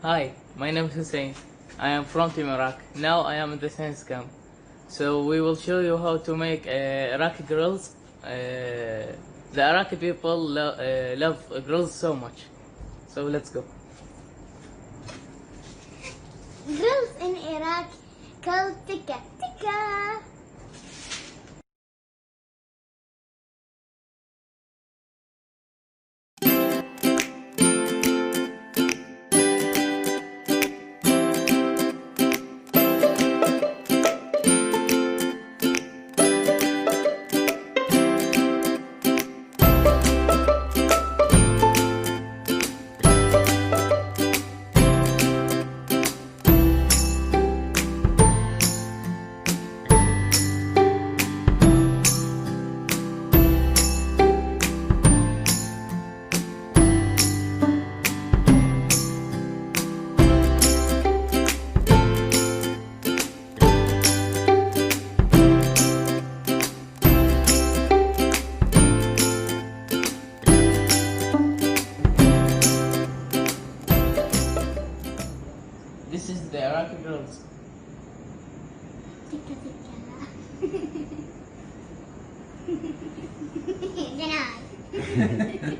Hi, my name is Hussein. I am from Team Iraq. Now I am in the science camp. So we will show you how to make Iraqi grills. The Iraqi people love grills so much. So let's go. Grills in Iraq called Tika. Tika. This is the Iraqi grills. Tika Tika. Jangan.